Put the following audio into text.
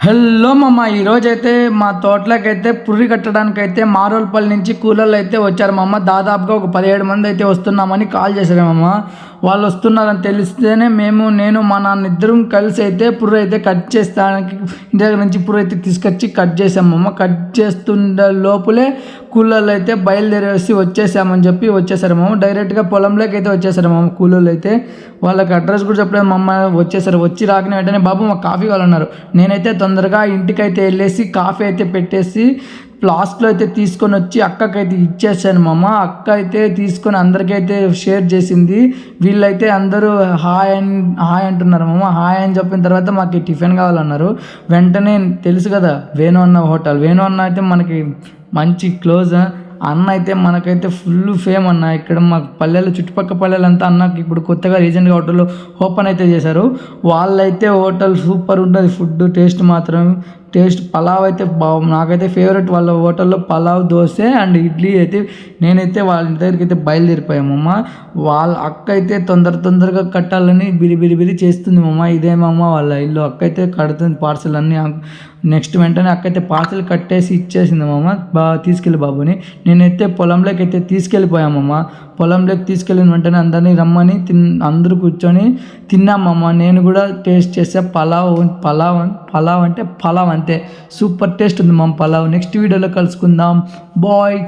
Hello మామ, ఈరోజైతే మా తోటలోకైతే పుర్రి కట్టడానికైతే మారోల్పల్లి నుంచి కూలర్లు అయితే వచ్చారు మామ. దాదాపుగా ఒక 17 మంది అయితే వస్తున్నామని కాల్ చేశారు మామ. వాళ్ళు వస్తున్నారని తెలిస్తేనే నేను మా నాన్న ఇద్దరం కలిసి అయితే పుర్రి అయితే కట్ చేస్తానికి ఇంటి దగ్గర నుంచి పుర్రి అయితే తీసుకొచ్చి కట్ చేసాము మామ. కట్ చేస్తుండే లోపలే కూలర్లు అయితే బయలుదేరేసి వచ్చేసామని చెప్పి వచ్చేసారు మామ. డైరెక్ట్గా పొలంలోకి అయితే వచ్చేసారు మామ కూలర్లు అయితే. వాళ్ళకి అడ్రస్ కూడా చెప్పలేదు మామ. వచ్చేసారు. వచ్చి రాకనే వెంటనే బాబు మాకు కాఫీ కావాలన్నారు. నేనైతే తొందరగా ఇంటికైతే వెళ్ళేసి కాఫీ అయితే పెట్టేసి ఫ్లాస్క్లో అయితే తీసుకొని వచ్చి అక్కకైతే ఇచ్చేసాను మామ. అక్క అయితే తీసుకొని అందరికైతే షేర్ చేసింది. వీళ్ళైతే అందరూ హాయ్ అంటున్నారు మామ. హాయ్ అని చెప్పిన తర్వాత మాకు టిఫిన్ కావాలన్నారు. వెంటనే తెలుసు కదా వేణు అన్న హోటల్. వేణు అన్న అయితే మనకి మంచి క్లోజ్ అన్న. అయితే మనకైతే ఫుల్ ఫేమ్ అన్న. ఇక్కడ మా పల్లెలు చుట్టుపక్కల పల్లెలంతా అన్నకి ఇప్పుడు కొత్తగా రీసెంట్గా హోటల్ ఓపెన్ అయితే చేశారు. వాళ్ళైతే హోటల్ సూపర్ ఉంటుంది. ఫుడ్ టేస్ట్ మాత్రం పలావ్ అయితే నాకైతే ఫేవరెట్ వాళ్ళ హోటల్లో పలావ్, దోశ అండ్ ఇడ్లీ అయితే. నేనైతే వాళ్ళ ఇంటి దగ్గరికి అయితే బయలుదేరిపోయామమ్మ. వాళ్ళ అక్క అయితే తొందరగా కట్టాలని బిరి చేస్తుంది మమ్మ. ఇదేమమ్మ వాళ్ళ ఇల్లు. అక్క అయితే కడుతుంది పార్సల్ అన్నీ. నెక్స్ట్ వెంటనే అక్క అయితే పార్సల్ కట్టేసి ఇచ్చేసింది మమ్మ. తీసుకెళ్ళి బాబుని. నేనైతే పొలంలోకి అయితే తీసుకెళ్ళిపోయామమ్మ. పొలంలోకి తీసుకెళ్ళిన వెంటనే అందరినీ రమ్మని అందరూ కూర్చొని తిన్నామమ్మ. నేను కూడా టేస్ట్ చేసా పలావ్ అంటే పలావ్ అంతే. సూపర్ టేస్ట్ ఉంది మమ్మ పలావ్. నెక్స్ట్ వీడియోలో కలుసుకుందాం. బాయ్.